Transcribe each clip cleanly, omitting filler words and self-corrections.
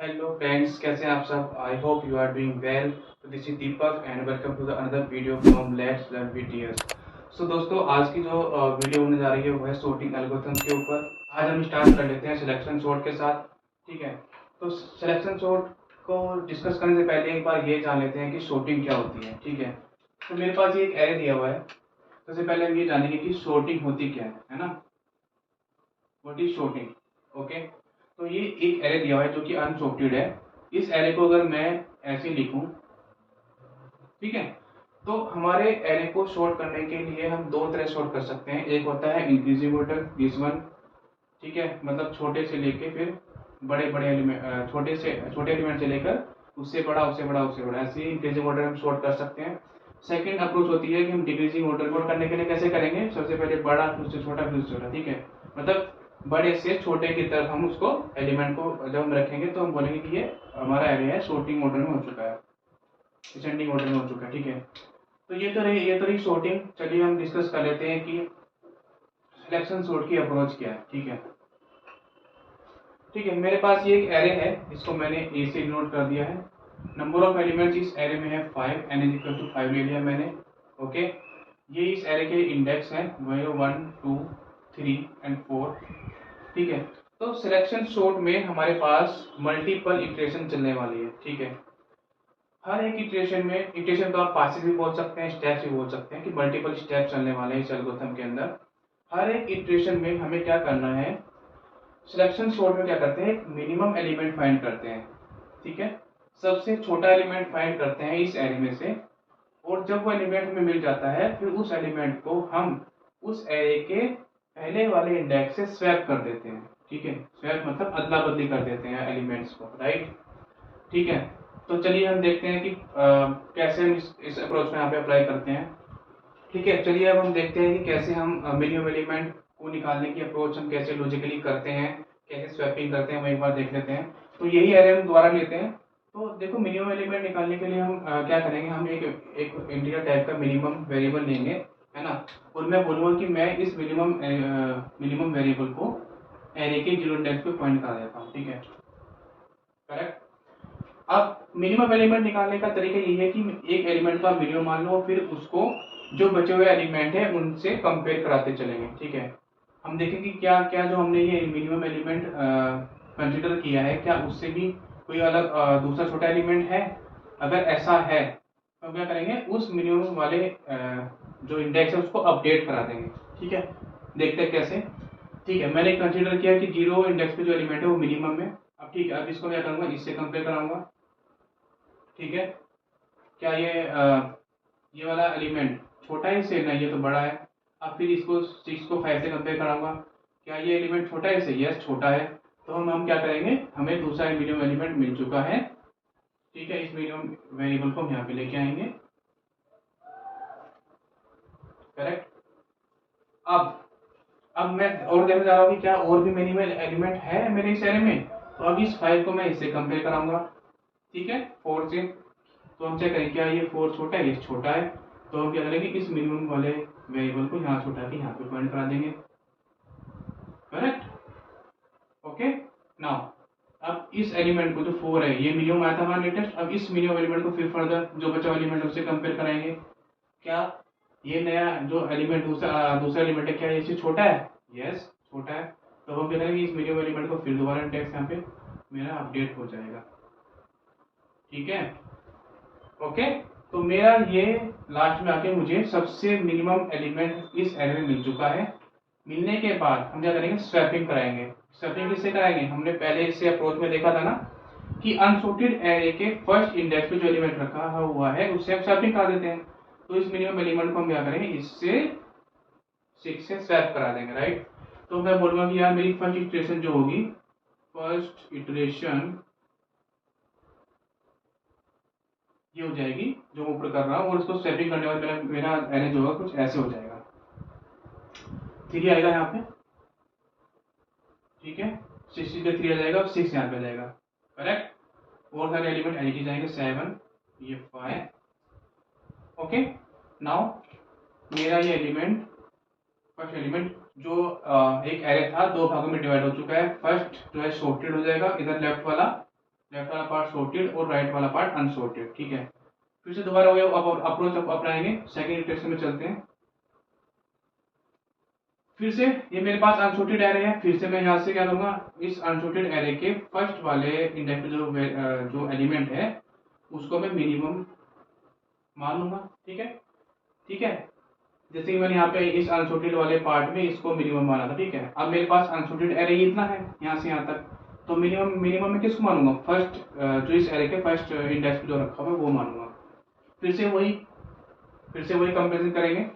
Hello friends, कैसे हैं आप सब। I hope you are doing well. तो this is Deepak and welcome to the another video from let's learn VTS. So दोस्तों, आज की जो वीडियो होने जा रही है वो है sorting एल्गोरिथम्स के ऊपर। आज हम स्टार्ट कर लेते हैं सिलेक्शन सॉर्ट के साथ। ठीक है, तो सिलेक्शन सॉर्ट को डिस्कस करने से पहले एक बार ये जान लेते हैं कि sorting क्या होती है। ठीक है, तो मेरे पास ये एक एरे दिया हुआ है। सबसे पहले हम ये जानेंगे कि sorting होती क्या है ना। What is sorting। ओके, तो ये एक एरे दिया हुआ है जो कि अनसॉर्टेड है। इस एरे को अगर मैं ऐसे लिखूं, ठीक है, तो हमारे एरे को सॉर्ट करने के लिए हम दो तरह सॉर्ट कर सकते हैं। एक होता है इंक्रीजिंग ऑर्डर, दिस वन। ठीक है, मतलब छोटे से लेके फिर बड़े बड़े एलिमेंट, छोटे एलिमेंट से लेकर उससे बड़ा उससे बड़ा उससे बड़ा, ऐसे इंक्रीजिंग ऑर्डर हम सॉर्ट कर सकते हैं। सेकंड अप्रोच होती है कि हम डिक्रीजिंग ऑर्डर सॉर्ट करने के लिए कैसे करेंगे, सबसे पहले बड़ा फिर उससे छोटा फिर उससे छोटा। ठीक है, मतलब बड़े से छोटे की तरफ हम उसको एलिमेंट को जब हम रखेंगे तो हम बोलेंगे कि ये हमारा एरे है सॉर्टिंग ऑर्डर में हो चुका है, डिसेंडिंग ऑर्डर में हो चुका है। ठीक है, तो ये तो रही सॉर्टिंग। चलिए हम डिस्कस कर लेते हैं कि सिलेक्शन सॉर्ट की अप्रोच क्या है। ठीक है, ठीक है, मेरे पास ये एक एरे है, इसको मैंने ए से नोट कर दिया है। नंबर ऑफ एलिमेंट्स इस एरे में है 5, n इज इक्वल टू 5 ले लिया मैंने। ओके, ये इस एरे के इंडेक्स हैं, वही 1 2 3 एंड 4। ठीक है, तो सिलेक्शन सॉर्ट में हमारे पास मल्टीपल इटरेशन चलने वाली है। ठीक है, हर एक इटरेशन में, इटरेशन तो आप पासेस भी बोल सकते हैं, स्टेप्स भी बोल सकते हैं कि मल्टीपल स्टेप चलने वाले हैं इस एल्गोरिथम के अंदर। हर एक इटरेशन में हमें क्या करना है, सिलेक्शन सॉर्ट में क्या करते हैं, एक मिनिमम एलिमेंट फाइंड करते हैं। ठीक है, सबसे छोटा एलिमेंट फाइंड करते हैं इस एरे में से, और जब वो एलिमेंट हमें मिल जाता है फिर उस एलिमेंट को हम उस एरे के पहले वाले इंडेक्स से स्वैप कर देते हैं। ठीक है, स्वैप मतलब अदला बदली कर देते हैं एलिमेंट्स को, राइट। ठीक है, तो चलिए हम देखते हैं कि कैसे हम इस अप्रोच में यहाँ पे अप्लाई करते हैं। ठीक है, चलिए अब हम देखते हैं कि कैसे हम मिनिमम एलिमेंट को निकालने की अप्रोच हम कैसे लॉजिकली करते हैं, कैसे स्वैपिंग करते हैं, वो एक बार देख लेते हैं। तो यही एरे हम दोबारा लेते हैं। तो देखो, मिनिमम एलिमेंट निकालने के लिए हम क्या करेंगे, हम एक एक इंटीजर टाइप का मिनिमम वेरिएबल लेंगे, है ना। और मैं बोलूँगा कि मैं इस मिनिमम वेरिएबल को एरे के जीरो इंडेक्स पे पॉइंट करा देता हूँ। ठीक है, करेक्ट। अब मिनिमम एलिमेंट निकालने का तरीका यही है कि एक एलिमेंट का मिनिमम मान लो, फिर उसको जो बचे हुए एलिमेंट है उनसे कंपेयर कराते चलेंगे। ठीक है, हम देखेंगे क्या क्या जो हमने ये मिनिमम एलिमेंट कंसिडर किया है, क्या उससे भी कोई अलग दूसरा छोटा एलिमेंट है। अगर ऐसा है तो क्या करेंगे, उस मिनिमम वाले जो इंडेक्स है उसको अपडेट करा देंगे। ठीक है, देखते हैं कैसे। ठीक है, मैंने कंसिडर किया कि जीरो इंडेक्स पे जो एलिमेंट है वो मिनिमम है। अब ठीक है, अब इसको क्या करूँगा, इससे कंपेयर कराऊंगा। ठीक है, क्या ये वाला एलिमेंट छोटा है इससे, नहीं ये तो बड़ा है। अब फिर इसको 6 को 5 से कंपेयर कराऊंगा, क्या ये एलिमेंट छोटा है इससे, यस छोटा है। तो हम क्या करेंगे, हमें दूसरा मिनिमम एलिमेंट मिल चुका है। ठीक है, इस मिनिमम वेरिएबल को हम यहाँ पे लेके आएंगे, करेक्ट। अब मैं और देखने जा रहा हूँ कि क्या और भी मिनिमम एलिमेंट है मेरे इस एरे में। तो अब इस 5 को मैं इससे कंपेयर कराऊंगा। ठीक है, 4 से। तो हम चेक करें क्या ये 4 छोटा है, ये छोटा है। तो हम क्या करेंगे, इस मिनिमम वाले वेरिएबल को यहाँ से उठा के यहाँ पे पॉइंट करा देंगे, करेक्ट। ओके, नाउ अब इस एलिमेंट को जो 4 है, ये मिनिमम आया था हमारा लेटेस्ट। अब इस मिनिमम एलिमेंट को फिर फर्दर जो बचा हुआ एलिमेंट उससे कंपेयर कराएंगे। क्या ये नया जो एलिमेंट दूसरा एलिमेंट है, क्या ये इससे छोटा है, यस छोटा है। तो हम क्या करेंगे, इस मिनिमम एलिमेंट को फिर दोबारा इंडेक्स यहाँ पे मेरा अपडेट हो जाएगा। ठीक है, ओके। तो मेरा ये लास्ट में आके मुझे सबसे मिनिमम एलिमेंट इस एरे में मिल चुका है। मिलने के बाद हम क्या करेंगे, स्वैपिंग कराएंगे। स्वैपिंग किससे कराएंगे, हमने पहले इससे अप्रोच में देखा था ना कि अनसॉर्टेड एरे के फर्स्ट इंडेक्स पे जो एलिमेंट रखा हुआ है उससे हम स्वैपिंग करा देते हैं। तो इस मिनिमम एलिमेंट को हम क्या करेंगे, इससे 6 से स्वैप करा देंगे, राइट। तो मैं बोलूंगा कि यार मेरी फर्स्ट इटरेशन जो होगी, फर्स्ट इटरेशन ये हो जाएगी जो मैं ऊपर कर रहा हूँ, और उसको स्वैपिंग करने के बाद मेरा मेरा एरे जो होगा कुछ ऐसे हो जाएगा। ठीक है, आएगा यहाँ पे। ठीक है, 63 आ जाएगा और 6 यहाँ पे आ जाएगा, करेक्ट। और सारे एलिमेंट एल की जाएंगे, 7 ये 5। ओके, नाउ मेरा ये एलिमेंट, फर्स्ट एलिमेंट जो एक एरे था दो भागों में डिवाइड हो चुका है। फर्स्ट जो है सॉर्टेड हो जाएगा, इधर लेफ्ट वाला लेफ्ट वाला पार्ट सॉर्टेड और राइट वाला पार्ट अनसॉर्टेड, ठीक है। फिर से दोबारा वही अब अप्रोच अपनाएंगे, सेकंड इटरेशन में चलते हैं। फिर से ये मेरे पास अनसॉर्टेड एरे है, फिर से मैं यहाँ से क्या करूंगा, इस अनसॉर्टेड एरे के फर्स्ट वाले इंडेक्स जो एलिमेंट है उसको मैं मिनिमम मान लूंगा, ठीक है। ठीक है, जैसे कि मैंने यहाँ पे इस अनसॉर्टेड वाले पार्ट में इसको मिनिमम माना था, ठीक है। अब मेरे पास अनसॉर्टेड एरे इतना है यहाँ से यहाँ तक, तो मिनिमम मिनिमम में किसको मानूंगा, फर्स्ट जो इस एरे के फर्स्ट इंडेक्स पे जो रखा हुआ है वो मानूंगा। फिर से वही कंपेरिजन करेंगे।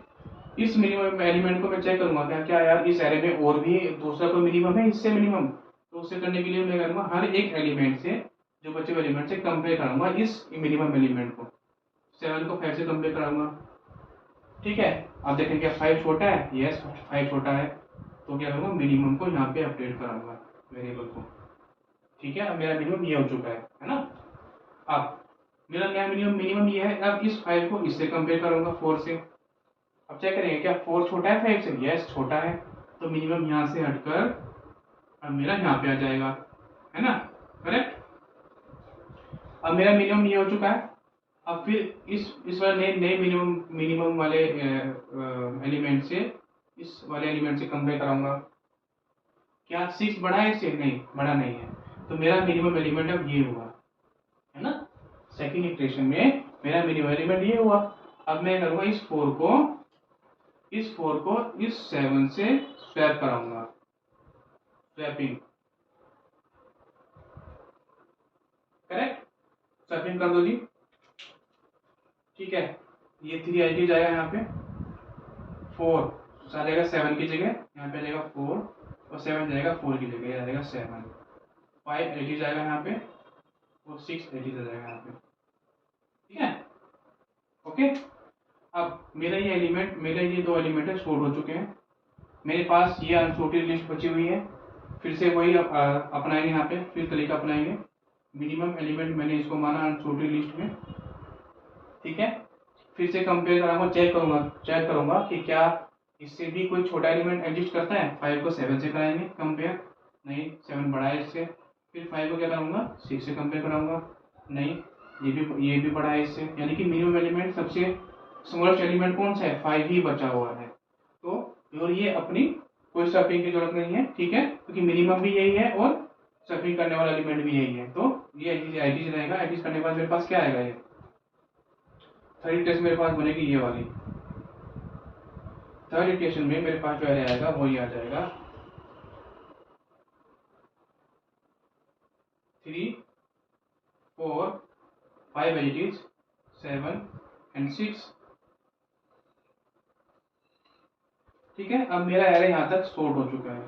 इस मिनिमम एलिमेंट को मैं चेक करूंगा क्या क्या यार इस एरे में और भी दूसरा कोई मिनिमम है इससे मिनिमम, तो उससे करने के लिए मैं करूंगा हर एक एलिमेंट से, जो बचे हुए एलिमेंट से कंपेयर कराऊंगा इस मिनिमम एलिमेंट को। 7 को 5 से कंपेयर कराऊंगा, ठीक है। अब देखें क्या 5 छोटा है, यस 5 छोटा है, तो क्या करूंगा मिनिमम को यहाँ पे अपडेट कराऊंगा वेरिएबल को, ठीक है। अब मेरा मिनिमम ये हो चुका है ना। अब मेरा नया मिनिमम मिनिमम ये है, अब इस 5 को इससे कंपेयर करूंगा 4 से। अब चेक करेंगे क्या 4 छोटा है 5 से, यस छोटा है, तो मिनिमम यहाँ से हटकर अब मेरा यहाँ पे आ जाएगा, है ना, करेक्ट। अब मेरा मिनिमम ये हो चुका है। अब फिर इस वाले नए नए मिनिमम मिनिमम वाले एलिमेंट से इस वाले एलिमेंट से कंपेयर कराऊंगा, क्या 6 बड़ा है इससे, नहीं बड़ा नहीं है, तो मेरा मिनिमम एलिमेंट अब ये हुआ, है ना। सेकंड इटरेशन में मेरा मिनिमम एलिमेंट ये हुआ। अब मैं करूंगा इस 4 को इस 7 से स्वैप कराऊंगा, स्वैपिंग, करेक्ट, स्वैपिंग कर दो जी, ठीक है। ये 3 आई जाएगा यहाँ पे, 4 आ जाएगा 7 की जगह, यहाँ पे आ जाएगा 4 और 7 जाएगा 4 की जगह, ये आ जाएगा 7, 5 80 जाएगा यहाँ पे और 6 80 आ जाएगा यहाँ पे, ठीक है, ओके। अब मेरा ये 2 एलिमेंट है सॉर्ट हो चुके हैं, मेरे पास ये अनसॉर्टेड लिस्ट बची हुई है। फिर से वही अपनाएंगे यहाँ पे, फिर तरीका अपनाएंगे। मिनिमम एलिमेंट मैंने इसको माना अनसॉर्टेड लिस्ट में, ठीक है। फिर से कंपेयर कराऊंगा, चेक करूंगा कि क्या इससे भी कोई छोटा एलिमेंट एग्जिस्ट करता है। 5 को 7 से कराएंगे कंपेयर, नहीं 7 बड़ा है इससे। फिर 5 को क्या कराऊंगा 6 से कंपेयर कराऊंगा, नहीं ये भी बड़ा है इससे, यानी कि मिनिमम एलिमेंट सबसे स्मॉलेस्ट एलिमेंट कौन सा है, 5 ही बचा हुआ है। तो और ये अपनी कोई स्वैपिंग की जरूरत नहीं है, ठीक है, क्योंकि मिनिमम भी यही है और स्वैपिंग करने वाला एलिमेंट भी यही है, तो ये एडिशन रहेगा। एडिशन करने के बाद मेरे पास क्या आएगा, ये थर्ड इटरेशन मेरे पास बनेगी ये वाली। थर्ड इटरेशन में मेरे पास जो आएगा वो ये आ जाएगा 3 4 5 एज इट इज 7 एंड 6, ठीक है। अब मेरा एरे यहाँ तक सॉर्ट हो चुका है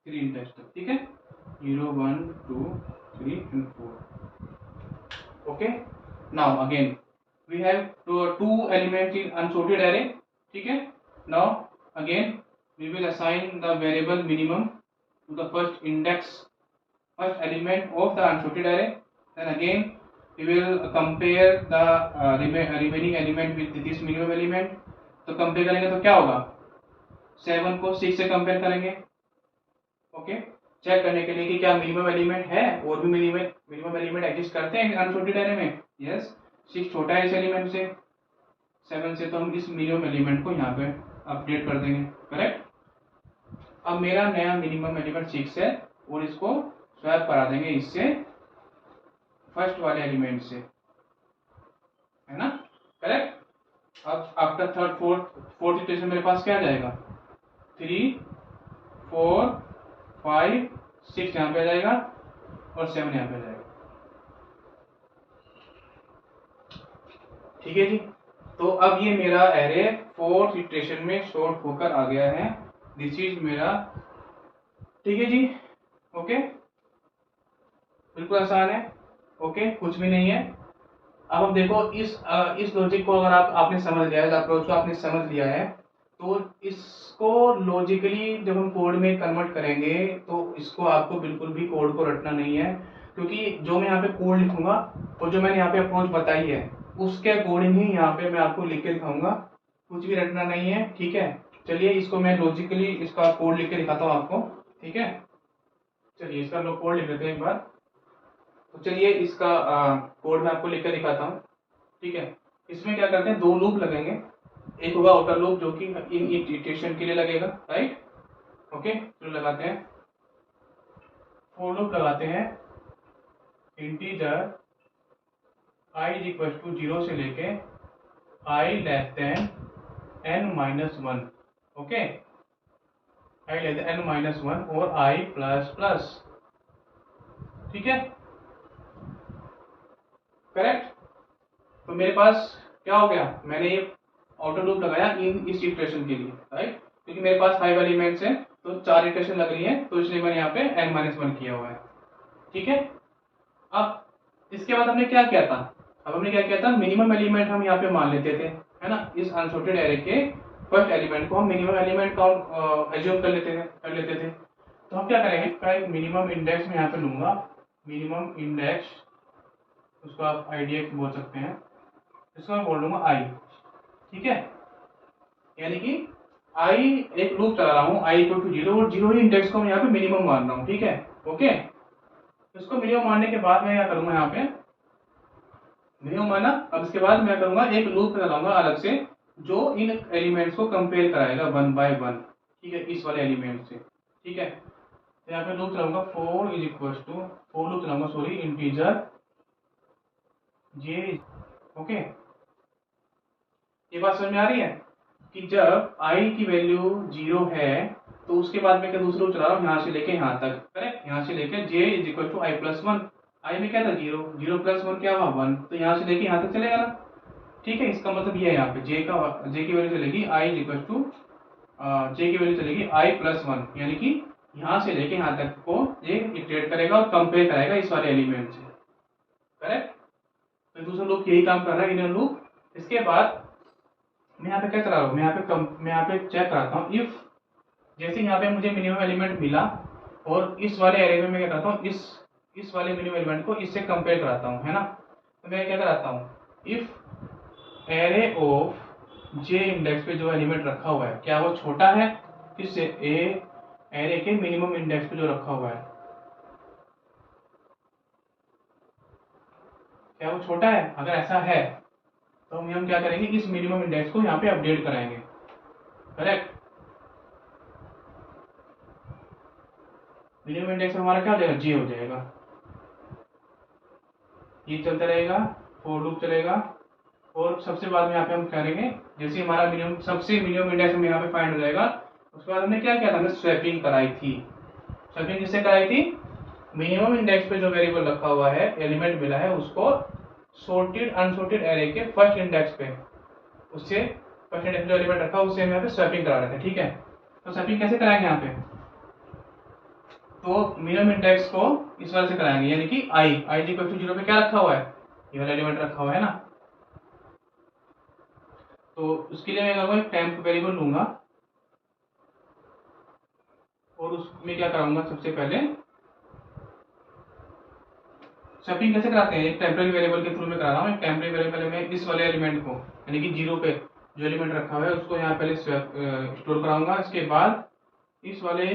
3 इंडेक्स तक, ठीक है, 0 1 2 3 and 4, okay. Now again we have two elements in unsorted array, ठीक है। now again we will assign the variable minimum to the first element of the unsorted array, then again we will compare the remaining element with this minimum element। तो compare करेंगे तो क्या होगा, 7 को 6 से compare करेंगे, ओके, चेक करने के लिए कि क्या मिनिमम एलिमेंट है और भी मिनिमम एलिमेंट एग्जिस्ट करते हैं अनसॉर्टेड एरे में, यस 6 छोटा है इस एलिमेंट से 7 से, तो हम इस मिनिमम एलिमेंट को यहाँ पे अपडेट कर देंगे, करेक्ट। अब मेरा नया मिनिमम एलिमेंट 6 है और इसको स्वैप करा देंगे इससे फर्स्ट वाले एलिमेंट से, है ना, करेक्ट। अब आफ्टर थर्ड फोर्थ इटरेशन मेरे पास क्या आ जाएगा 3 4 5 6 यहाँ पे आ जाएगा और 7 यहाँ पे आ जाएगा, ठीक है जी। तो अब ये मेरा एरे फोर्थ इटरेशन में सॉर्ट होकर आ गया है, दिस इज मेरा, ठीक है जी, ओके, बिल्कुल आसान है, ओके, कुछ भी नहीं है। अब हम देखो इस लॉजिक को अगर आपने समझ लिया है, अप्रोच को आपने समझ लिया है, तो इसको लॉजिकली जब हम कोड में कन्वर्ट करेंगे तो इसको आपको बिल्कुल भी कोड को रटना नहीं है, क्योंकि जो मैं यहाँ पे कोड लिखूंगा और जो मैंने यहाँ पे अप्रोच बताई है उसके अकॉर्डिंग ही यहाँ पे मैं आपको लिख के दिखाऊंगा, कुछ भी रटना नहीं है, ठीक है। चलिए इसको मैं लॉजिकली इसका कोड लिख के दिखाता हूँ आपको, ठीक है। चलिए इसका कोड लिख लेते हैं एक बार, तो चलिए इसका कोड मैं आपको लिख कर दिखाता हूँ। ठीक है, इसमें क्या करते हैं, दो लूप लगेंगे। एक होगा आउटर लूप जो कि इन इटरेशन के लिए लगेगा, राइट। ओके, तो लगाते हैं, फॉर लूप लगाते हैं integer i is equal to 0 से लेके i less than n-1। Okay, i less than n-1 और i प्लस प्लस। ठीक है, करेक्ट। तो मेरे पास क्या हो गया, मैंने ये आउटर लूप लगाया इन इस इटरेशन के लिए, राइट, क्योंकि मेरे पास 5 एलिमेंट्स हैं तो 4 इटरेशन लग रही है, तो इसलिए मैंने यहाँ पे n-1 किया हुआ है। ठीक है, अब इसके बाद हमने क्या किया था, अब हमने क्या किया था, मिनिमम एलिमेंट हम यहाँ पे मान लेते थे, है ना। इस अनसॉर्टेड एरे के फर्स्ट एलिमेंट को हम मिनिमम एलिमेंट काउंट एज्यूम कर लेते थे। तो हम क्या करेंगे, का एक मिनिमम इंडेक्स में यहाँ पे लूंगा, मिनिमम इंडेक्स, उसको आप आईडीएक्स बोल सकते हैं, इसको मैं बोल लूंगा आई। ठीक है, यानी कि आई एक लूप चला रहा हूँ, आई इक्वल टू 0 और 0 ही इंडेक्स को मैं यहाँ पे मिनिमम मान रहा हूँ। ठीक है, ओके, इसको मिनिमम मानने के बाद मैं क्या करूंगा, यहाँ पे मिनिमम माना, अब इसके बाद मैं करूंगा एक लूप चलाऊंगा अलग से जो इन एलिमेंट्स को कंपेयर कराएगा 1 बाय 1। ठीक है, इस वाले एलिमेंट से। ठीक है, तो यहाँ पे लूप चलाऊंगा for is equal to, for loop चलाऊंगा सॉरी, इंटीजर जे। ओके, ये बात समझ में आ रही है कि जब i की वैल्यू 0 है तो उसके बाद में क्या दूसरा लूप चला रहा हूँ, यहाँ से लेके यहाँ तक, करेक्ट, यहाँ से लेके j is equal to i plus 1। I में क्या था 0, 0 प्लस 1 क्या हुआ 1, तो यहाँ से लेके यहाँ तक चलेगा ना। ठीक है, इसका मतलब ये है, यहाँ पे j की वैल्यू चलेगी i is equal to, j की वैल्यू चलेगी i प्लस 1, यानी कि यहाँ से लेके यहाँ तक को ये इटरेट करेगा और कंपेयर कराएगा इस वाले एलिमेंट से, करेक्ट। तो दूसरा लूप यही काम कर रहा है, इनर लूप। इसके बाद मैं यहाँ पे क्या करा रहा हूँ, मैं यहाँ पे चेक कराता हूँ इफ, जैसे यहाँ पे मुझे मिनिमम एलिमेंट मिला और इस वाले एरे में मैं क्या करता हूँ, इस वाले मिनिमम एलिमेंट को इससे कंपेयर कराता हूँ, है ना। तो मैं क्या कराता हूँ, if array of J index पे जो एलिमेंट रखा हुआ है क्या वो छोटा है किससे, एरे के मिनिमम इंडेक्स पे जो रखा हुआ है, क्या वो छोटा है। अगर ऐसा है तो हम क्या करेंगे, इस मिनिमम इंडेक्स को यहाँ पे अपडेट कराएंगे, करेक्ट। मिनिमम इंडेक्स हमारा क्या हो जाएगा, जी हो जाएगा। ये चलता रहेगा, फॉर लूप चलेगा, और सबसे बाद में यहाँ पे हम करेंगे, जैसे हमारा मिनिमम सबसे मिनिमम इंडेक्स हम यहाँ पे फाइंड हो जाएगा, उसके बाद हमने क्या किया था, हमने स्वैपिंग कराई थी। स्वैपिंग किससे कराई थी, मिनिमम इंडेक्स पे जो वेरिएबल रखा हुआ है, एलिमेंट मिला है, उसको सॉर्टेड अनसॉर्टेड एरे के फर्स्ट इंडेक्स पे, उससे फर्स्ट इंडेक्स जो एलिमेंट रखा उससे हम यहाँ पे स्वैपिंग करा रहे थे। ठीक है, तो स्वैपिंग कैसे कराएंगे यहाँ पे, तो मिनिमम इंडेक्स को इस वाले से कराएंगे, यानी कि i इक्वल टू 0 पे क्या रखा हुआ है, ये वाला एलिमेंट रखा हुआ है ना। तो उसके लिए मैं करूँगा एक टेम्प वेरिएबल लूंगा और उसमें क्या कराऊंगा, सबसे पहले स्वैपिंग कैसे कराते हैं, एक टेम्परेरी वेरिएबल के थ्रू में करा रहा हूँ। एक टेम्परेरी वेरिएबल में इस वाले एलिमेंट को, यानी कि 0 पे जो एलिमेंट रखा हुआ है उसको यहाँ पहले स्टोर कराऊंगा। इसके बाद इस वाले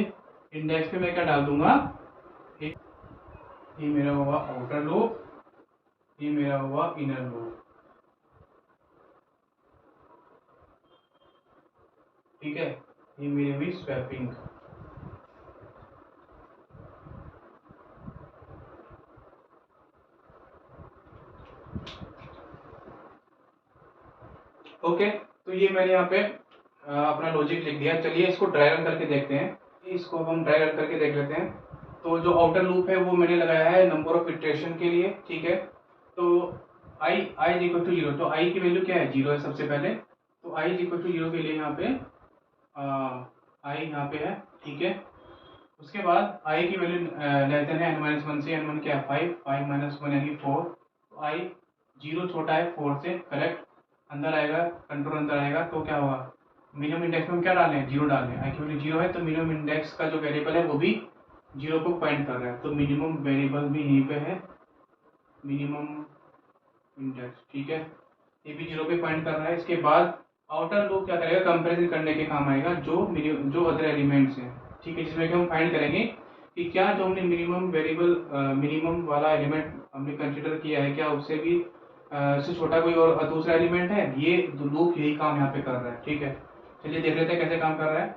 इंडेक्स पे मैं क्या डाल दूंगा, ये मेरा हुआ आउटर लूप, ये मेरा हुआ इनर लूप। ठीक है, ये मेरी हुई स्वैपिंग। ओके, तो ये मैंने यहाँ पे अपना लॉजिक लिख दिया। चलिए इसको ड्राई रन करके देखते हैं, इसको हम ड्राई रन करके देख लेते हैं। तो जो आउटर लूप है वो मैंने लगाया है नंबर ऑफ इटरेशन के लिए। ठीक है, तो आई इज इक्वल टू 0, तो आई की वैल्यू क्या है, 0 है सबसे पहले। तो आई इज इक्वल टू 0 के लिए यहाँ पे आई यहाँ पे है। ठीक है, उसके बाद आई की वैल्यू लेस देन है n-1 से, n1 क्या है 5, 5 माइनस 1 यानी 4। तो आई 0 छोटा है 4 से, करेक्ट। अंदर आएगा, कंट्रोल अंदर आएगा तो क्या होगा, मिनिमम इंडेक्स में हम क्या डालें, 0 डालें। आई की वैल्यू 0 है तो मिनिमम इंडेक्स का जो वेरिएबल है वो भी 0 को पॉइंट कर रहा है, तो मिनिमम वेरिएबल भी यहीं पे है, मिनिमम इंडेक्स। ठीक है, ये भी 0 पे पॉइंट कर रहा है। इसके बाद आउटर लूप क्या करेगा, कंपैरिजन करने के काम आएगा जो अदर एलिमेंट्स हैं। ठीक है, जिसमें कि हम फाइंड करेंगे कि क्या जो हमने मिनिमम वेरिएबल मिनिमम वाला एलिमेंट हमने कंसिडर किया है, क्या उससे भी इससे छोटा कोई और दूसरा एलिमेंट है। ये लूप यही काम यहाँ पे कर रहा है। ठीक है, चलिए देख लेते हैं कैसे काम कर रहा है।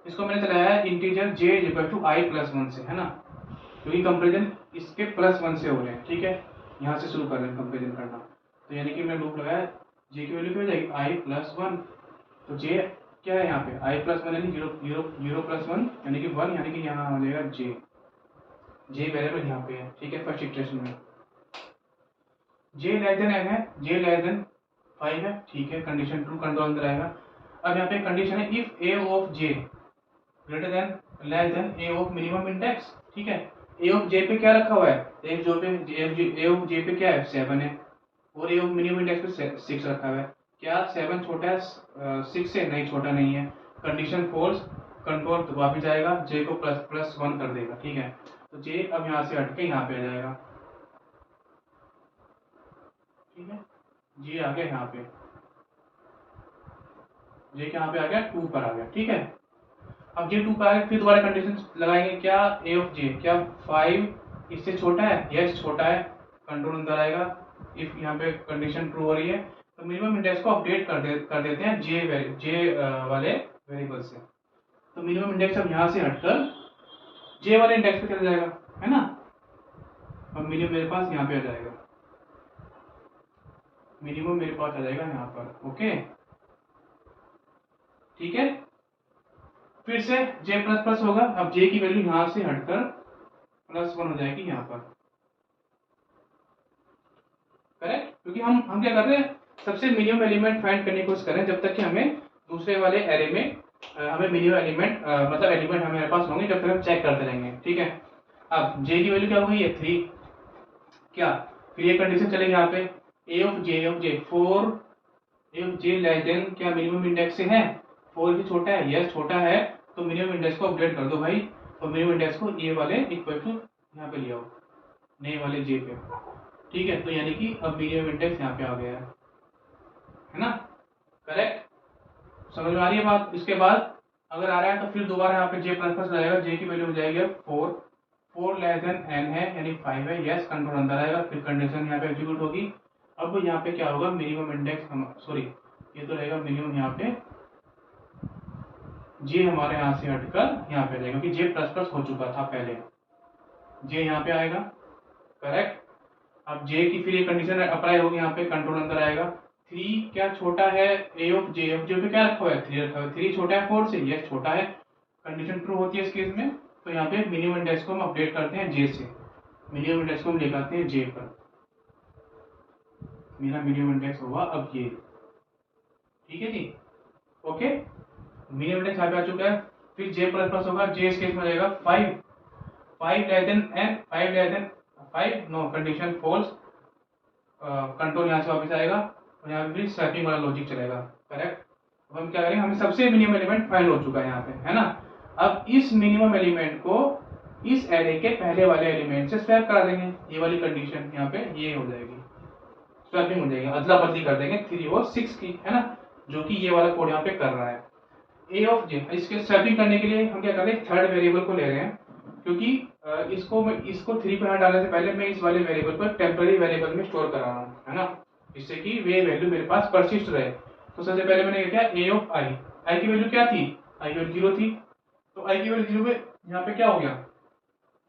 इसको मैंने चलाया है integer j equal to i plus 1 से, है ना, क्योंकि कंपेरिजन इसके प्लस 1 से हो रहे हैं। ठीक है, यहाँ से शुरू कर रहे हैं कंपेरिजन करना। तो यानी कि मैं लूप लगाया, j की वैल्यू क्या हो जाएगी i प्लस 1। तो j क्या है यहाँ पे i प्लस 1 यानी 0 प्लस 1 यानी कि 1, यानी कि यहाँ हो जाएगा j वेरिएबल यहाँ पे है। ठीक है, फर्स्ट इटरेशन में j लेस देन n है, j लेस देन 5 है। ठीक है, कंडीशन ट्रू, कंट्रोल अंदर आएगा। अब यहाँ पे कंडीशन है if a of j greater than less than a of minimum index. ठीक है, a ऑफ j पे क्या रखा हुआ है, a ऑफ j पे क्या है 7 है, और a ऑफ मिनिमम इंडेक्स पे 6 रखा हुआ है। क्या 7 छोटा है 6 से? नहीं, छोटा नहीं है। कंडीशन फॉल्स, कंट्रोल तो वापस जाएगा, j को प्लस 1 कर देगा। ठीक है, तो j अब यहाँ से हट के यहाँ पे आ जाएगा। ठीक है, j आ गया यहाँ पे, j कहाँ पे आ गया 2 पर आ गया। ठीक है, अब j 2 पर आ गया, फिर दोबारा कंडीशन लगाएंगे, क्या a ऑफ j क्या 5 इससे छोटा है? यस छोटा है, कंट्रोल अंदर आएगा। इफ यहाँ पे कंडीशन ट्रू हो रही है तो मिनिमम इंडेक्स को अपडेट कर देते हैं j वाले वेरिएबल से। तो मिनिमम इंडेक्स अब यहाँ से हटकर j वाले इंडेक्स पे चला जाएगा, है ना। अब मिनिमम मेरे पास यहाँ पे आ जाएगा, मिनिमम मेरे पास आ जाएगा यहाँ पर। ओके, ठीक है, फिर से j प्लस प्लस होगा। अब j की वैल्यू यहाँ से हटकर प्लस 1 हो जाएगी यहाँ पर, करेक्ट। क्योंकि हम क्या कर रहे हैं, सबसे मिनिमम एलिमेंट फाइंड करने की कोशिश कर रहे हैं, जब तक कि हमें दूसरे वाले एरे में हमें मिनिमम एलिमेंट मतलब एलिमेंट हमारे पास होंगे, जब तक हम चेक करते रहेंगे। ठीक है, अब j की वैल्यू क्या हो गई है 3। क्या फिर ये कंडीशन चलेगी यहाँ पे a of j 4, a of j less than क्या मिनिमम इंडेक्स से है 4 की छोटा है? यस छोटा है, तो मिनिमम इंडेक्स को अपडेट कर दो भाई, और मिनिमम इंडेक्स को ये वाले इक्वल टू यहाँ पे ले आओ, नए वाले j पे। ठीक है, तो यानी कि अब मिनिमम इंडेक्स यहाँ पे आ गया है ना, करेक्ट। समझ में आ रही है बात। इसके बाद अगर आ रहा है तो फिर दोबारा यहाँ पे j प्लस प्लस लगाएगा, j की वैल्यू हो जाएगी अब 4 लेस देन n है यानी 5 है। यस, कंट्रोल अंदर आएगा, फिर कंडीशन यहाँ पे एग्जीक्यूट होगी। अब यहाँ पे क्या होगा, मिनिमम इंडेक्स सॉरी ये तो रहेगा मिनिमम, यहाँ पे j हमारे यहाँ से हटकर यहाँ पे आ जाएगा, क्योंकि j प्लस प्लस हो चुका था पहले, j यहाँ पे आएगा, करेक्ट। अब j की फिर ये कंडीशन अप्लाई होगी, यहाँ पे कंट्रोल अंदर आएगा। 3 क्या छोटा है a ऑफ j पे क्या रखा हुआ है 3 रखा हुआ है। 3 छोटा है 4 से? यस छोटा है, कंडीशन ट्रू होती है इस केस में। तो यहाँ पे मिनिमम इंडेक्स को हम अपडेट करते हैं j से, मिनिमम इंडेक्स को हम लेकर आते हैं j पर। मेरा मिनिमम इंडेक्स होगा अब ये, ठीक है जी। ओके, मिनिमम इंडेक्स यहाँ पे आ चुका है, फिर j प्लस प्लस होगा, j इस केस में आ जाएगा 5 less than n, 5 less than 5 no, condition false, control यहाँ से वापस आएगा, और यहाँ पे भी स्वैपिंग वाला लॉजिक चलेगा, करेक्ट। अब हम क्या करेंगे, हमें सबसे मिनिमम एलिमेंट फाइंड हो चुका है यहाँ पे, है ना। अब इस मिनिमम एलिमेंट को इस एरे के पहले वाले एलिमेंट से स्वैप करा देंगे, ये वाली कंडीशन यहाँ पे ये हो जाएगी, स्वैपिंग हो जाएगी, अदला बदली कर देंगे 3 और 6 की, है ना, जो कि ये वाला कोड यहाँ पे कर रहा है। ए ऑफ जे, इसके स्वैपिंग करने के लिए हम क्या कर रहे हैं, थर्ड वेरिएबल को ले रहे हैं, क्योंकि इसको 3 को यहाँ डालने से पहले मैं इस वाले वेरिएबल को टेम्पररी वेरिएबल में स्टोर करा रहा हूँ, है ना, जिससे कि वे वैल्यू मेरे पास परसिस्ट रहे। तो सबसे पहले मैंने क्या किया, ए ऑफ आई की वैल्यू क्या थी, आई की वैल्यू 0 थी, तो आई की वैल्यू 0 पे यहाँ पे क्या हो गया,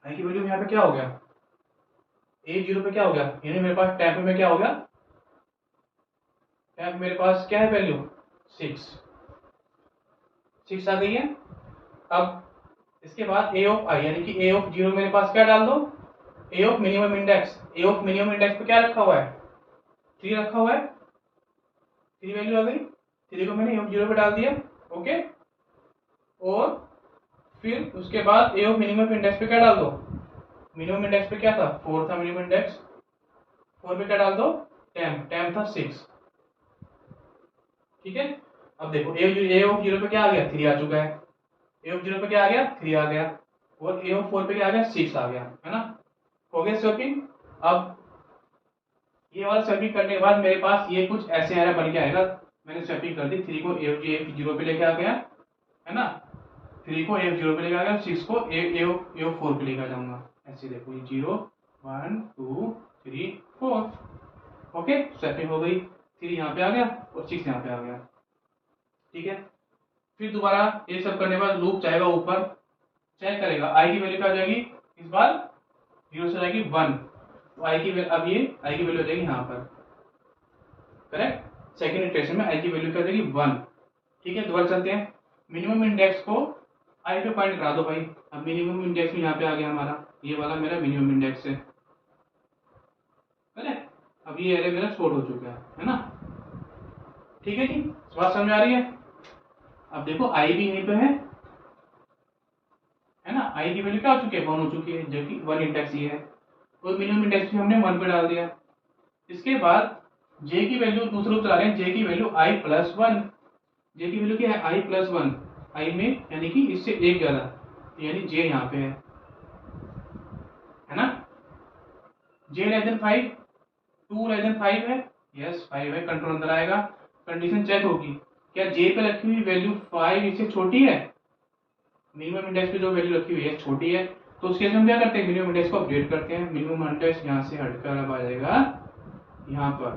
आई की वैल्यू यहाँ पे क्या हो गया, ए 0 पे क्या हो गया, यानी मेरे पास टैप में क्या हो गया, टैप मेरे पास क्या है वैल्यू 6 आ गई है। अब इसके बाद ए ऑफ आई यानी कि ए ऑफ 0 मेरे पास क्या डाल दो, a of minimum index, a of minimum index पे क्या रखा हुआ है 3 रखा हुआ है, 3 वैल्यू आ गई, 3 को मैंने ए ऑफ 0 पे डाल दिया। ओके, और फिर उसके बाद ए ऑफ मिनिमम इंडेक्स पे क्या डाल दो, मिनिमम इंडेक्स पे क्या था 4 था मिनिमम इंडेक्स, 4 पे क्या डाल दो टेम था 6, ठीक है। अब देखो ए ऑफ 0 पे क्या आ गया 3 आ चुका है, ए ऑफ 0 पे क्या आ गया 3 आ गया, और ए ऑफ 4 पे क्या आ गया 6 आ गया, है ना, हो गया स्वैपिंग। अब ये वाला स्वैपिंग करने के बाद मेरे पास ये कुछ ऐसे एरे बन के आएगा, मैंने स्वैपिंग कर दी, 3 को ए ऑफ 0 पे लेके आ गया, है ना, 3 को A0 पे लेकर आ गया, 6 को A4 पे लेकर जाऊंगा। ऐसे देखो ये 0 1 2 3 4। ओके, स्वैपिंग हो गई। 3 यहाँ पे आ गया और 6 यहाँ पे आ गया। ठीक है, फिर दोबारा ये सब करने के बाद लूप जाएगा ऊपर, चेक करेगा आई की वैल्यू क्या हो जाएगी, इस बार 0 से जाएगी 1, तो आई की अब ये आई की वैल्यू हो जाएगी यहाँ पर। करेक्ट, सेकेंड इटरेशन में आई की वैल्यू क्या हो जाएगी 1। ठीक है, दोबारा चलते हैं। मिनिमम इंडेक्स को आई पे पॉइंट करा दो भाई। अब मिनिमम इंडेक्स में यहाँ पे आ गया हमारा, ये वाला मेरा मिनिमम इंडेक्स है। करेक्ट, अब ये एरे मेरा शॉर्ट हो चुका है ना। ठीक है जी, बात समझ आ रही है। अब देखो आई भी यहीं पे है ना, आई की वैल्यू क्या हो चुकी है 1 हो चुकी है, जो कि 1 इंडेक्स ये है, और मिनिमम इंडेक्स भी हमने 1 पे डाल दिया। इसके बाद जे की वैल्यू दूसरे चला रहे हैं, जे की वैल्यू आई प्लस 1। जे की वैल्यू क्या है आई प्लस 1, आई में यानी कि इससे एक ज्यादा, यानी जे यहाँ पे है ना। जे लेस देन 5, 2 लेस देन 5 है, यस 5 है, कंट्रोल अंदर आएगा। कंडीशन चेक होगी, क्या जे पे रखी हुई वैल्यू 5 इससे छोटी है, मिनिमम इंडेक्स पे जो वैल्यू रखी हुई है छोटी है, तो उस केस में हम क्या करते हैं, मिनिमम इंडेक्स को अपडेट करते हैं। मिनिमम इंडेक्स यहाँ से हटकर अब आ जाएगा यहाँ पर।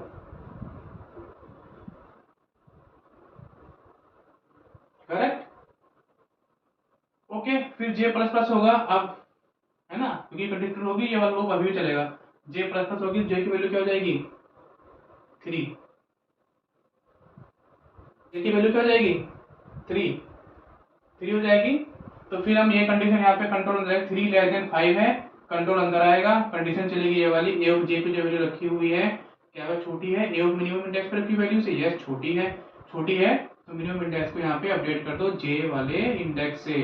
Correct, okay. फिर जे प्लस प्लस होगा अब, है ना, क्योंकि कंडक्टर होगी, ये वाला लूप अभी भी चलेगा। जे प्लस प्लस होगी, जे की वैल्यू क्या हो जाएगी 3, जे की वैल्यू क्या हो जाएगी 3 हो जाएगी। तो फिर हम ये कंडीशन यहाँ पे कंट्रोल अंदर आएगा, 3 लेस देन 5 है, कंट्रोल अंदर आएगा। कंडीशन चलेगी ये वाली, ए ऑफ जे पे जो वैल्यू रखी हुई है क्या है छोटी है, ए ऑफ मिनिमम इंडेक्स पर रखी वैल्यू से, यस छोटी है। छोटी है तो मिनिमम इंडेक्स को यहाँ पे अपडेट कर दो जे वाले इंडेक्स से,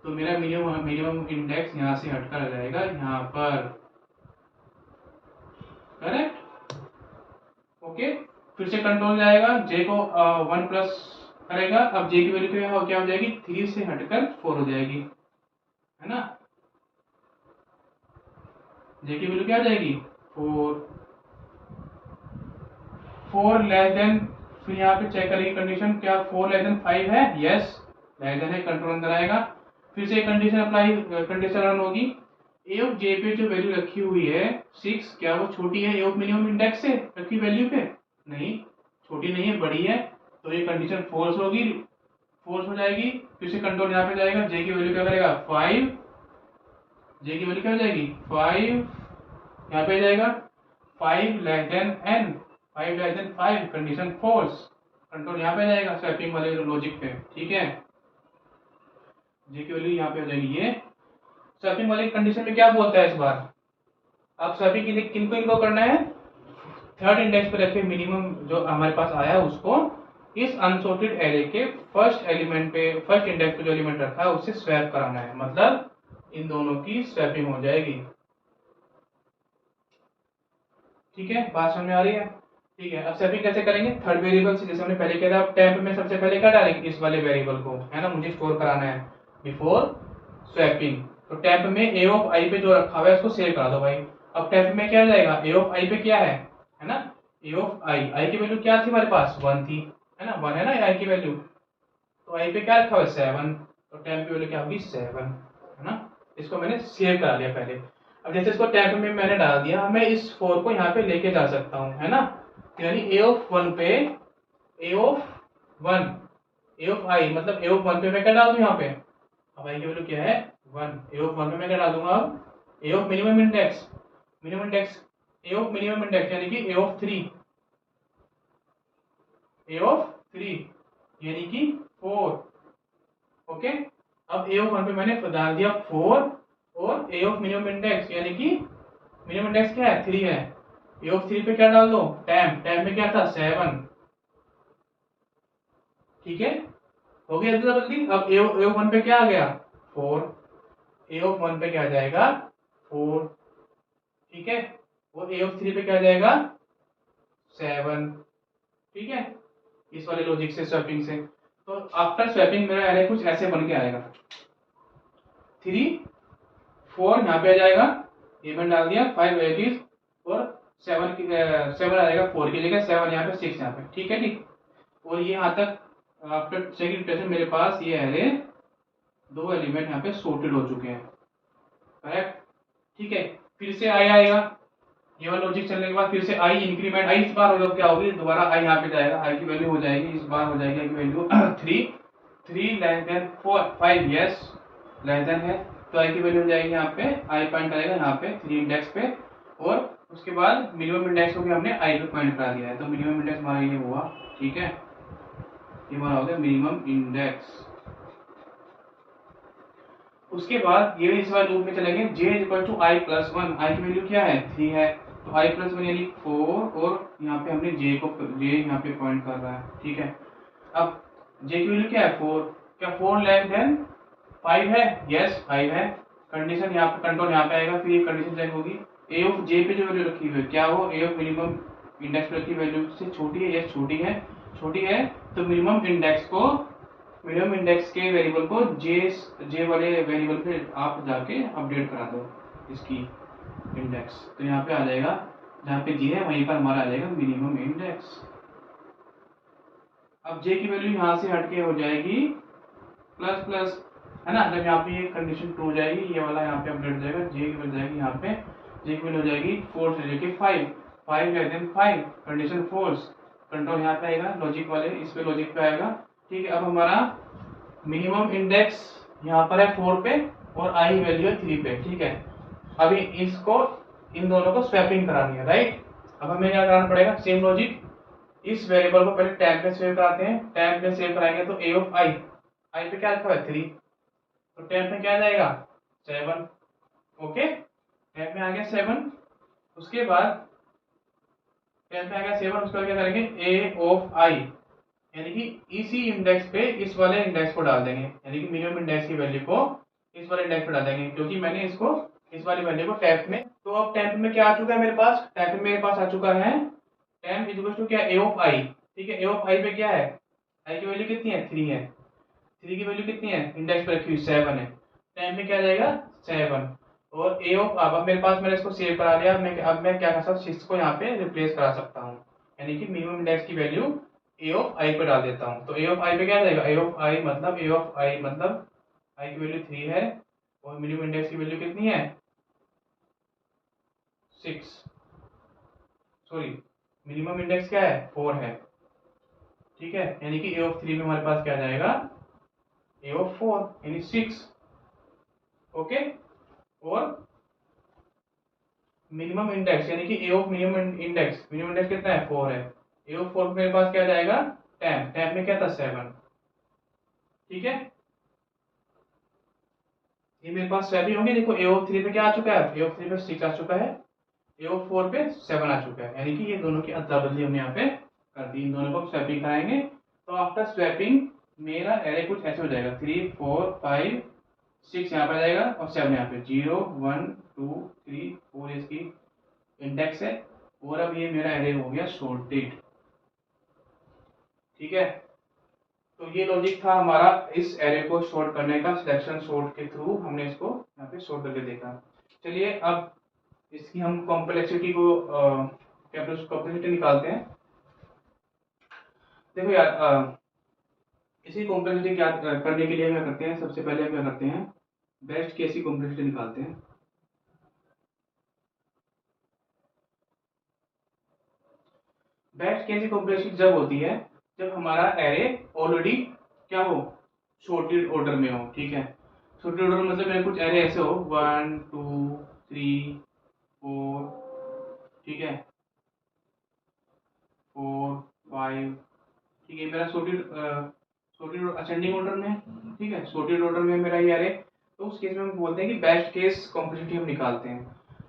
तो मेरा मिनिमम इंडेक्स यहाँ से हटकर आ जाएगा यहाँ पर। Correct, okay. फिर से कंट्रोल जाएगा, जे को 1 प्लस करेगा, अब जे की वैल्यू क्या हो जाएगी 3 से हटकर 4 हो जाएगी, है ना। जे की वैल्यू क्या आ जाएगी 4 लेस देन, फिर यहाँ पे चेक करेगी कंडीशन, क्या 4 लेस देन 5 है, यस लेस देन है, कंट्रोल अंदर आएगा। फिर से कंडीशन अप्लाई, कंडीशन रन होगी। ए ऑफ जे पे जो वैल्यू रखी हुई है 6, क्या वो छोटी है ए ऑफ मिनिमम इंडेक्स से रखी वैल्यू पे, नहीं छोटी नहीं है, बड़ी है, तो ये कंडीशन फॉल्स होगी, फॉल्स हो जाएगी। फिर से कंट्रोल यहाँ पे जाएगा, जे की वैल्यू क्या करेगा 5, जे की वैल्यू क्या हो जाएगी 5, यहाँ पे जाएगा 5 less than n, 5 less than 5, condition false, control यहाँ पे जाएगा स्वैपिंग वाले लॉजिक पे। ठीक है, जे की वैल्यू यहाँ पे हो जाएगी ये। स्वैपिंग वाली कंडीशन में क्या बोलता है इस बार, अब स्वैपिंग के लिए किनको इनको करना है, थर्ड इंडेक्स पे रखे मिनिमम जो हमारे पास आया है उसको इस अनसॉर्टेड एरे के फर्स्ट एलिमेंट पे, फर्स्ट इंडेक्स पे जो एलिमेंट रखा है उससे स्वैप कराना है, मतलब इन दोनों की स्वैपिंग हो जाएगी। ठीक है, बात समझ में आ रही है। ठीक है, अब स्वैपिंग कैसे करेंगे, थर्ड वेरिएबल से, जैसे हमने पहले किया था। टेम्प में सबसे पहले क्या डालेंगे, इस वाले वेरिएबल को, है ना, मुझे स्टोर कराना है बिफोर स्वैपिंग। तो टेम्प में ए ऑफ आई पे जो रखा हुआ है उसको सेव करा दो भाई। अब टेम्प में क्या जाएगा, ए ऑफ आई पे क्या है ना, ए ऑफ आई, आई की वैल्यू क्या थी हमारे पास 1 थी, है ना, 1 है ना आई की वैल्यू, तो आई पे क्या रखा हुआ है 7, तो टेम्प की वैल्यू क्या होगी 7, है ना। इसको मैंने सेव करा लिया पहले। अब जैसे इसको टेम्प में मैंने डाल दिया, मैं इस 4 को यहाँ पे लेके जा सकता हूँ, है ना, यानी ए ऑफ 1 पे, ए ऑफ 1, ए ऑफ आई मतलब ए ऑफ 1 पे मैं क्या डाल दूँ यहाँ पे, अब आई की वैल्यू क्या है 1, ए ऑफ 1 पे मैं क्या डाल दूंगा अब a of minimum index, minimum index a of minimum index यानी कि ए ऑफ 3, ए ऑफ 3 यानी कि 4। ओके, अब ए ऑफ 1 पे मैंने डाल दिया 4 और ए ऑफ मिनिमम इंडेक्स यानी कि मिनिमम इंडेक्स क्या है 3 है, ए ऑफ 3 पे क्या डाल दो टेम्प, टेम्प में क्या था 7। ठीक है, हो गया जल्दी। अब ए ऑफ 1 पे क्या आ गया 4, ए ऑफ 1 पे क्या आ जाएगा 4। ठीक है, और ए ऑफ 3 पे क्या आ जाएगा 7। ठीक है, इस वाले लॉजिक से, स्वैपिंग से। तो आफ्टर स्वैपिंग मेरा एरे कुछ ऐसे बन के आएगा, 3 4 यहाँ पे आ जाएगा, ये मैंने डाल दिया 5 एटीज, और 7 आ जाएगा 4 की जगह, 7 यहाँ पे 6 यहाँ पे। ठीक है, ठीक। और ये यहाँ तक आफ्टर सेकंड इटरेशन मेरे पास ये एरे दो एलिमेंट यहाँ पे सॉर्टेड हो चुके हैं, करेक्ट। ठीक है, फिर से आई आएगा, ये वाला लॉजिक चलने के बाद फिर से आई इंक्रीमेंट, आई इस बार होगा क्या होगी, दोबारा आई यहाँ पे जाएगा, आई की वैल्यू हो जाएगी, इस बार हो जाएगी आई की value 3, 3 less than 4 5, yes less than है, तो आई की वैल्यू हो जाएगी यहाँ पे, आई पॉइंट करेगा यहाँ पे 3 इंडेक्स पे, और उसके बाद मिनिमम इंडेक्स को भी हमने आई पे पॉइंट करा दिया है, तो मिनिमम इंडेक्स हमारा ये हुआ। ठीक है, ये हमारा हो गया मिनिमम इंडेक्स। उसके बाद ये इस वाले लूप में चलेंगे, j equal to i plus one, i की वैल्यू क्या है 3 है, तो आई प्लस वन यानी 4, और यहाँ पे हमने j यहाँ पे पॉइंट कर रहा है। ठीक है, अब j की वैल्यू क्या है 4, क्या 4 लेस देन 5 है, यस 5 है, कंडीशन यहाँ पे कंट्रोल यहाँ पे आएगा, फिर ये कंडीशन चेक होगी, ए ऑफ j पे जो वैल्यू रखी हुई है क्या वो ए ऑफ मिनिमम इंडेक्स पे रखी वैल्यू से छोटी है, यस छोटी है, छोटी है, तो मिनिमम इंडेक्स के वेरिएबल को जे वाले वेरिएबल पे आप जाके अपडेट करा दो इसकी इंडेक्स, तो यहाँ पे आ जाएगा जहाँ पे जे है वहीं पर हमारा आ जाएगा मिनिमम इंडेक्स। अब जे की वैल्यू यहाँ से हटके हो जाएगी प्लस प्लस, है ना, जब यहाँ पे ये कंडीशन ट्रू हो जाएगी, ये वाला यहाँ पे अपडेट हो जाएगा, जे की वैल्यू जाएगी यहाँ पे, जे की वैल्यू हो जाएगी 4 से लेके 5, 5 less than 5, condition false, control यहाँ पे आएगा लॉजिक वाले, इस पे लॉजिक पे आएगा। ठीक है, अब हमारा मिनिमम इंडेक्स यहाँ पर है 4 पे और आई वैल्यू है 3 पे। ठीक है, अभी इसको इन दोनों को स्वैपिंग करानी है, राइट। अब हमें क्या कराना पड़ेगा, सेम लॉजिक, इस वेरिएबल को पहले टैब में सेव कराते हैं, टैब में सेव कराएंगे तो ए ऑफ आई, आई पे क्या लिखा है 3, तो टैब में क्या आ जाएगा 7, ओके, टैब में आ गया 7, उसके बाद टैब में आ गया 7, उसके बाद क्या करेंगे ए ऑफ आई, यानी कि इसी इंडेक्स पे इस वाले इंडेक्स को डाल देंगे, यानी कि मिनिमम इंडेक्स की वैल्यू को इस वाले इंडेक्स पे डाल देंगे, क्योंकि मैंने इसको इस वाली वैल्यू को टैब में, तो अब टैब में क्या आ चुका है मेरे पास, टैब में मेरे पास आ चुका है टैब इक्वल टू क्या ए ऑफ आई। ठीक है, ए ऑफ आई पे क्या है, आई की वैल्यू कितनी है 3 है, 3 की वैल्यू कितनी है इंडेक्स पे रखी हुई 7 है, टैब में क्या आ जाएगा 7, और ए ऑफ, अब मेरे पास मैंने इसको सेव करा लिया, अब मैं क्या कर सकता हूँ 6 को यहाँ पे रिप्लेस करा सकता हूँ, यानी कि मिनिमम इंडेक्स की वैल्यू ए ऑफ आई पे डाल देता हूँ, तो ए ऑफ आई पे क्या आ जाएगा, ए ऑफ आई मतलब आई की वैल्यू 3 है और मिनिमम इंडेक्स की वैल्यू कितनी है 6, सॉरी मिनिमम इंडेक्स क्या है 4 है। ठीक है, यानी कि ए ऑफ 3 में हमारे पास क्या आ जाएगा ए ऑफ 4 यानी 6, ओके, और मिनिमम इंडेक्स यानी कि ए ऑफ मिनिमम इंडेक्स कितना है 4 है, ए ऑफ 4 मेरे पास क्या जाएगा टैब, टैब में क्या था 7। ठीक है, ये मेरे पास स्वैपिंग होंगे, देखो ए ऑफ 3 पे क्या आ चुका है, ए ऑफ 3 पे 6 आ चुका है, ए ऑफ 4 पे 7 आ चुका है, यानी कि ये दोनों की अदला बदली हमने यहाँ पे कर दी, इन दोनों को स्वैपिंग कराएंगे, तो आफ्टर स्वैपिंग मेरा एरे कुछ ऐसे हो जाएगा 3 4 5 6 यहाँ पे आ जाएगा और 7 यहाँ पे, 0 1 2 3 4 इसकी इंडेक्स है, और अब ये मेरा एरे हो गया सॉर्टेड। ठीक है, तो ये लॉजिक था हमारा इस एरे को सॉर्ट करने का, सिलेक्शन सॉर्ट के थ्रू हमने इसको यहाँ पे सॉर्ट करके देखा। चलिए अब इसकी हम कॉम्प्लेक्सिटी को कॉम्प्लेक्सिटी निकालते हैं। देखो यार, इसी कॉम्प्लेक्सिटी क्या करने के लिए हम क्या करते हैं, सबसे पहले हम क्या करते हैं बेस्ट केस की कॉम्प्लेक्सिटी निकालते हैं। बेस्ट केस की कॉम्प्लेक्सिटी जब होती है जब हमारा एरे ऑलरेडी क्या हो सॉर्टेड ऑर्डर में हो। ठीक है, सॉर्टेड ऑर्डर मतलब मेरे कुछ एरे ऐसे हो 1 2 3 4, ठीक है 4 5, ठीक है, मेरा सॉर्टेड असेंडिंग ऑर्डर में, ठीक है सॉर्टेड ऑर्डर में मेरा ये एरे, तो उस केस में हम बोलते हैं कि बेस्ट केस कॉम्प्लेक्सिटी हम निकालते हैं।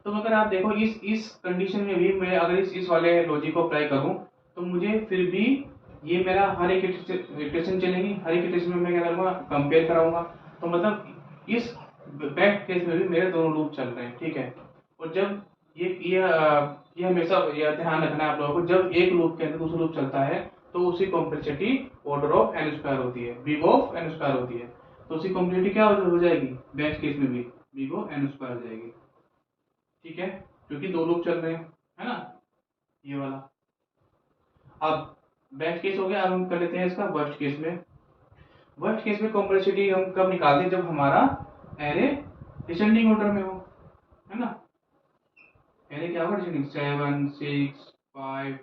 तो अगर आप देखो इस कंडीशन में भी मैं अगर इस वाले लॉजिक को अप्लाई करूं तो मुझे फिर भी ये मेरा हर एक इटरेशन चलेगी, हर एक इटरेशन में मैं क्या करूँगा कंपेयर कराऊंगा, तो मतलब इस बेस्ट केस में भी मेरे दोनों लूप चल रहे हैं। ठीक है, और जब ये हमेशा यह ध्यान रखना है आप लोगों को, जब एक लूप के अंदर दूसरा लूप चलता है तो उसी complexity order of n square होती है, बिग ऑफ एन स्क्वायर होती है, तो उसी कॉम्प्लेक्सिटी क्या हो जाएगी बेस्ट केस में भी बिग ऑफ एन स्क्वायर हो जाएगी। ठीक है, क्योंकि दो लूप चल रहे हैं, है ना, ये वाला। अब बेस्ट केस हो गया, अब हम कर लेते हैं इसका वर्स्ट केस में। वर्स्ट केस में कॉम्प्लेक्सिटी हम कब निकालते हैं, जब हमारा एरे डिसेंडिंग ऑर्डर में हो, है ना। एरे क्या होगा, डिसेंडिंग 7 6 5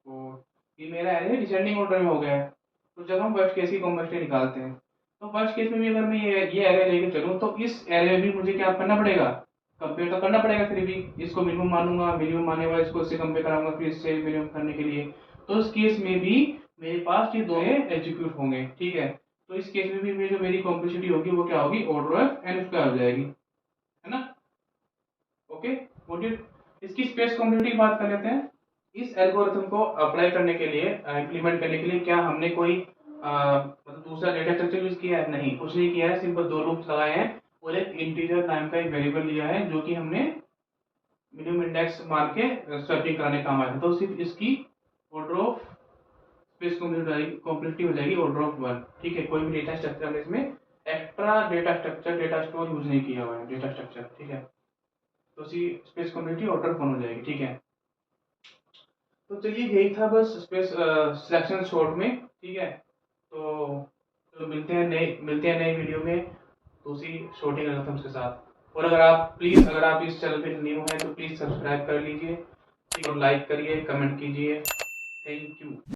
4, ये मेरा एरे डिसेंडिंग ऑर्डर में हो गया है। तो जब हम वर्स्ट केस की कॉम्प्लेक्सिटी निकालते हैं, तो फर्स्ट केस में भी अगर मैं ये एरे लेके चलूँ, तो इस एरे में भी मुझे क्या करना पड़ेगा, कंपेयर तो करना पड़ेगा। फिर भी इसको मिनिमम मानूंगा, मिनिमम मानने वाला इसको इससे कंपेयर कराऊंगा, फिर इससे मिनिमम करने के लिए। तो इस केस में भी मेरे पास ये दो एग्जीक्यूट होंगे, ठीक है। तो इस केस में भी जो मेरी कॉम्प्लेक्सिटी होगी वो क्या होगी, ऑर्डर ऑफ n स्क्वायर हो जाएगी, है ना। ओके, इसकी स्पेस कॉम्प्लेक्सिटी की बात कर लेते हैं। इस एल्गोरिथम को अप्लाई करने के लिए, इंप्लीमेंट करने के लिए क्या हमने कोई मतलब दूसरा डेटा स्ट्रक्चर यूज किया है? नहीं, कुछ नहीं किया है। सिंपल दो लूप्स लगाए हैं और एक इंटीजर नाम का एक वेरिएबल लिया है, जो कि हमने मिनिमम इंडेक्स मान के सर्चिंग कराने काम आया था। तो सिर्फ इसकी ऑर्डर ऑफ स्पेस कॉम्प्लेक्सिटी हो जाएगी ऑर्डर ऑफ 1, ठीक है। कोई भी डेटा स्ट्रक्चर हमने इसमें extra data structure, data store use नहीं किया हुआ है, डेटा स्ट्रक्चर, ठीक है। तो सी स्पेस कम्युनिटी ऑर्डर 1 हो जाएगी, ठीक है। तो चलिए यही था बस स्पेस सिलेक्शन शॉर्ट में, ठीक है। तो मिलते हैं नए वीडियो में दूसरी शॉर्टिंग एल्गोरिथम्स के साथ। और अगर आप इस चैनल पे न्यू हैं तो प्लीज सब्सक्राइब कर लीजिए, ठीक है, और लाइक करिए, कमेंट कीजिए। Thank you.